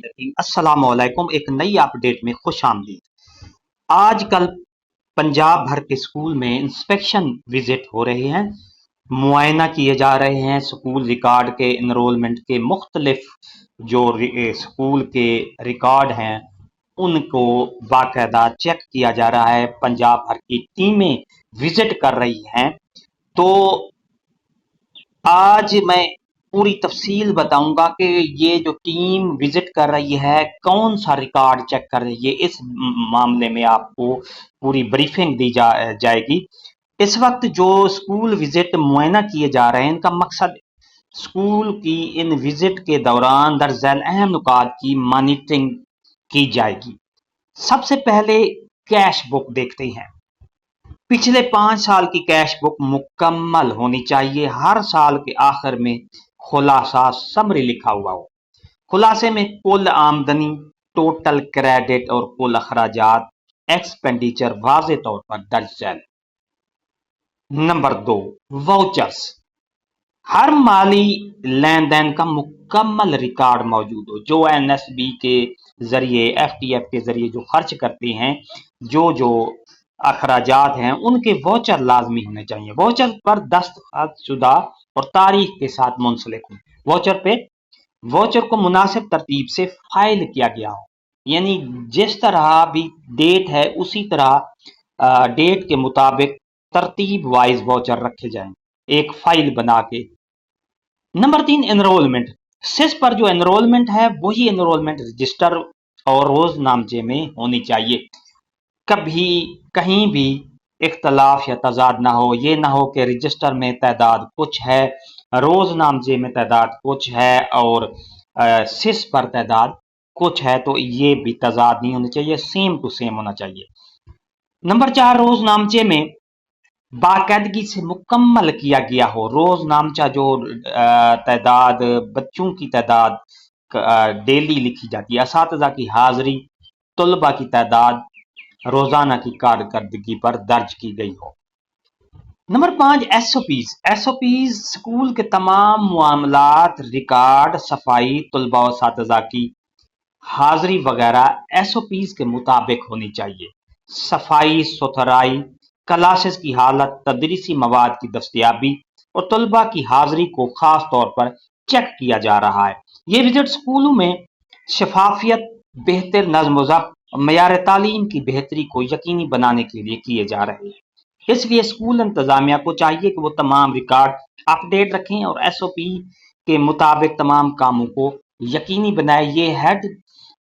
السلام علیکم، ایک نئی اپڈیٹ میں خوش آمدید۔ آج کل پنجاب بھر کے اسکول میں انسپیکشن وزٹ ہو رہے ہیں، معائنہ کیے جا رہے ہیں، اسکول ریکارڈ کے انرولمنٹ کے مختلف جو اسکول کے ریکارڈ ہیں ان کو باقاعدہ چیک کیا جا رہا ہے، پنجاب بھر کی ٹیمیں وزٹ کر رہی ہیں۔ تو آج میں پوری تفصیل بتاؤں گا کہ یہ جو ٹیم وزٹ کر رہی ہے کون سا ریکارڈ چیک کر رہی ہے، اس معاملے میں آپ کو پوری بریفنگ دی جائے گی۔ اس وقت جو اسکول وزٹ معائنہ کیے جا رہے ہیں ان کا مقصد اسکول کی ان وزٹ کے دوران درج ذیل اہم نکات کی مانیٹرنگ کی جائے گی۔ سب سے پہلے کیش بک دیکھتے ہیں۔ پچھلے 5 سال کی کیش بک مکمل ہونی چاہیے، ہر سال کے آخر میں خلاصہ سمری لکھا ہوا ہو۔ خلاصے میں کل آمدنی، ٹوٹل کریڈٹ اور کل اخراجات ایکسپینڈیچر واضح طور پر درج ذیل۔ Number 2، vouchers. ہر مالی لین دین کا مکمل ریکارڈ موجود ہو، جو این ایس بی کے ذریعے، ایف ٹی ایف کے ذریعے جو خرچ کرتے ہیں، جو اخراجات ہیں ان کے واؤچر لازمی ہونے چاہیے۔ واؤچر پر دستخط شدہ اور تاریخ کے ساتھ منسلک ہوں۔ واؤچر کو مناسب ترتیب سے فائل کیا گیا ہو، یعنی جس طرح بھی ڈیٹ ہے اسی طرح ڈیٹ کے مطابق ترتیب وائز واؤچر رکھے جائیں ایک فائل بنا کے۔ Number 3، enrolment. سس پر جو انرولمنٹ ہے وہی انرولمنٹ رجسٹر اور روز نامچے میں ہونی چاہیے۔ کبھی کہیں بھی اختلاف یا تضاد نہ ہو، یہ نہ ہو کہ رجسٹر میں تعداد کچھ ہے، روز نامچے میں تعداد کچھ ہے اور سس پر تعداد کچھ ہے، تو یہ بھی تضاد نہیں ہونا چاہیے، سیم ٹو سیم ہونا چاہیے۔ نمبر 4، روز نامچے میں باقاعدگی سے مکمل کیا گیا ہو۔ روز نامچہ جو تعداد، بچوں کی تعداد ڈیلی لکھی جاتی ہے، اساتذہ کی حاضری، طلبہ کی تعداد روزانہ کی کارکردگی پر درج کی گئی ہو۔ Number 5، S O Ps. S O Ps school کے تمام معاملات، ریکارڈ، صفائی، طلبہ و اساتذہ کی حاضری وغیرہ ایس او پیز کے مطابق ہونی چاہیے۔ صفائی ستھرائی، کلاسز کی حالت، تدریسی مواد کی دستیابی اور طلبہ کی حاضری کو خاص طور پر چیک کیا جا رہا ہے۔ یہ وزٹ اسکولوں میں شفافیت، بہتر نظم و ضبط اور معیار تعلیم کی بہتری کو یقینی بنانے کے لیے کیے جا رہے ہیں۔ اس لیے اسکول انتظامیہ کو چاہیے کہ وہ تمام ریکارڈ اپ ڈیٹ رکھیں اور ایس او پی کے مطابق تمام کاموں کو یقینی بنائے۔ یہ ہیڈ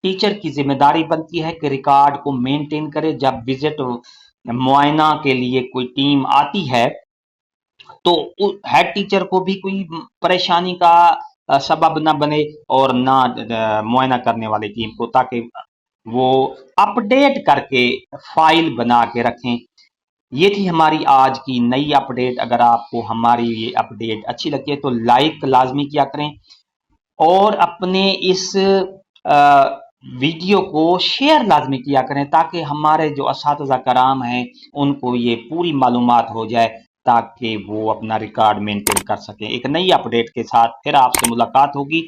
ٹیچر کی ذمہ داری بنتی ہے کہ ریکارڈ کو مینٹین کرے۔ جب وزٹ معائنہ کے لیے کوئی ٹیم آتی ہے تو ہیڈ ٹیچر کو بھی کوئی پریشانی کا سبب نہ بنے اور نہ معائنہ کرنے والی ٹیم کو، تاکہ وہ اپ ڈیٹ کر کے فائل بنا کے رکھیں۔ یہ تھی ہماری آج کی نئی اپڈیٹ۔ اگر آپ کو ہماری یہ اپڈیٹ اچھی لگتی ہے تو لائک لازمی کیا کریں اور اپنے اس ویڈیو کو شیئر لازمی کیا کریں، تاکہ ہمارے جو اساتذہ کرام ہیں ان کو یہ پوری معلومات ہو جائے، تاکہ وہ اپنا ریکارڈ مینٹین کر سکیں۔ ایک نئی اپڈیٹ کے ساتھ پھر آپ سے ملاقات ہوگی۔